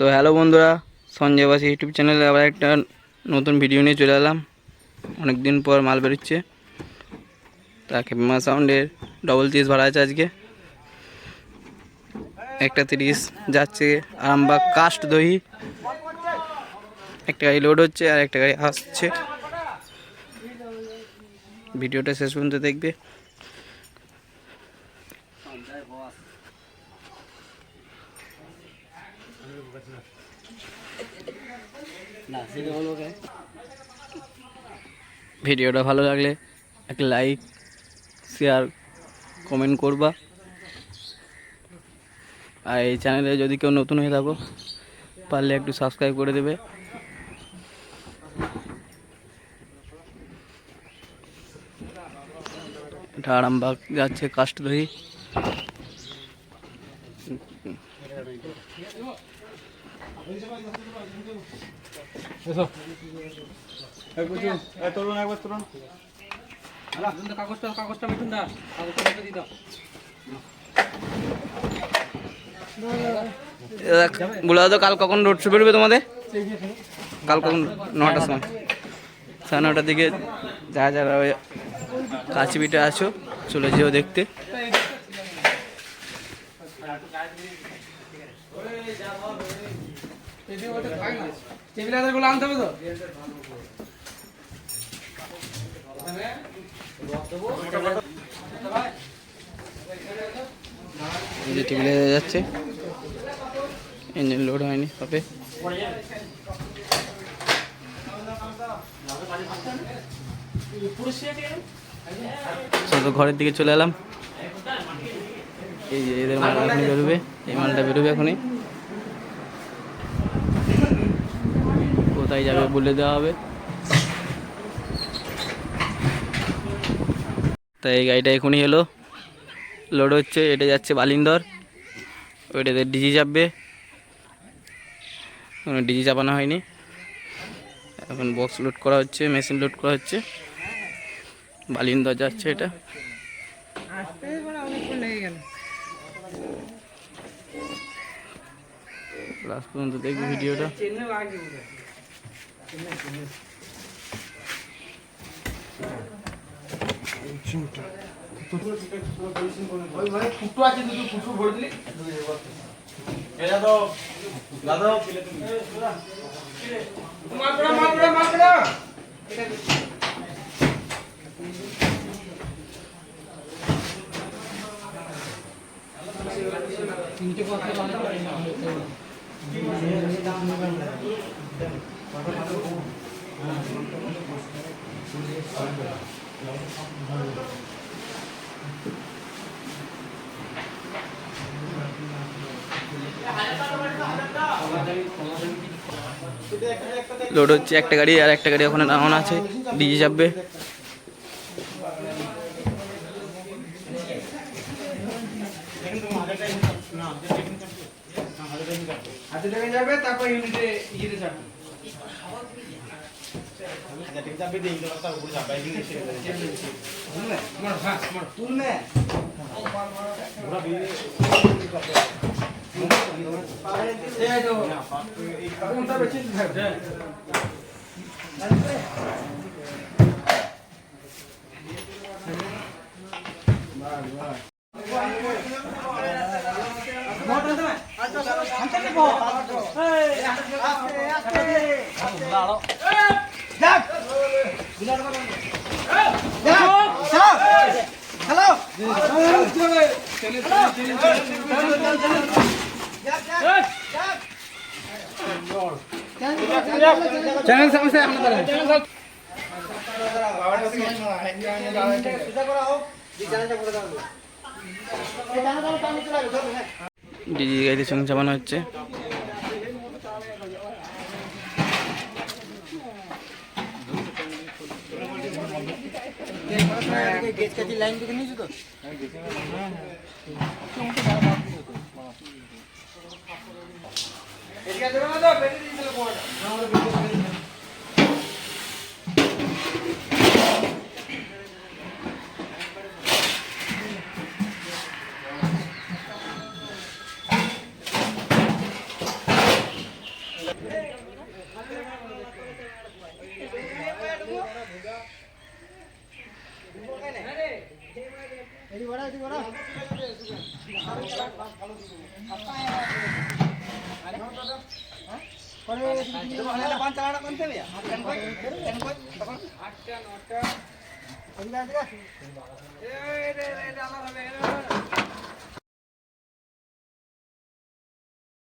তো হ্যালো বন্ধুরা, সঞ্জয় বাসী ইউটিউব চ্যানেলে আবার একটা নতুন ভিডিও নিয়ে চলে এলাম। অনেক দিন পর মাল বেরোচ্ছে। তাকে মা সাউন্ডের ডবল 30 ভাড়া আছে আজকে। একটা 30 যাচ্ছে আরামবাগ কাস্ট দহি। একটা গাড়ি লোড হচ্ছে আর একটা গাড়ি আসছে। ভিডিওটা শেষ পর্যন্ত দেখবে। ভিডিওটা ভালো লাগলে একটা লাইক, শেয়ার, কমেন্ট করবা। আর এই চ্যানেলে যদি কেউ নতুন হয়ে থাকো পারলে একটু সাবস্ক্রাইব করে দেবে। এটা আরামবাগ যাচ্ছে কাস্ট দহি। বলে দাও কাল কখন রোড শো বেরোবে তোমাদের? কাল কখন? 9টার সময়, 9:30টার দিকে। যারা যারা কাছিপিঠে আছো চলে যেও দেখতে। টেবিলে যাচ্ছে, ইঞ্জিন লোড হয়নি হবে। তো ঘরের দিকে চলে এলাম। এই যে এদের মাল এখনই বেরোবে, এই মালটা বেরোবে এখনই। কোথায় যাবে বলে দেওয়া হবে। তাই এই গাড়িটা এখনই এলো, লোড হচ্ছে। এটা যাচ্ছে বালিন্দর, ওইটাতে ডিজি চাপবে। ডিজি চাপানো হয়নি, এখন বক্স লোড করা হচ্ছে, মেশিন লোড করা হচ্ছে। বালিন্দর যাচ্ছে এটা। লাস্ট পর্যন্ত দেখবি ভিডিওটা। লোড হচ্ছে একটা গাড়ি, আর একটা গাড়ি ওখানে নামানো আছে, ডিজি চাপবে। চ্যানেল সমস্যা ডিজি গাড়ির সঙ্গে চাপানো হচ্ছে। লাইন থেকে নিয়েছো তো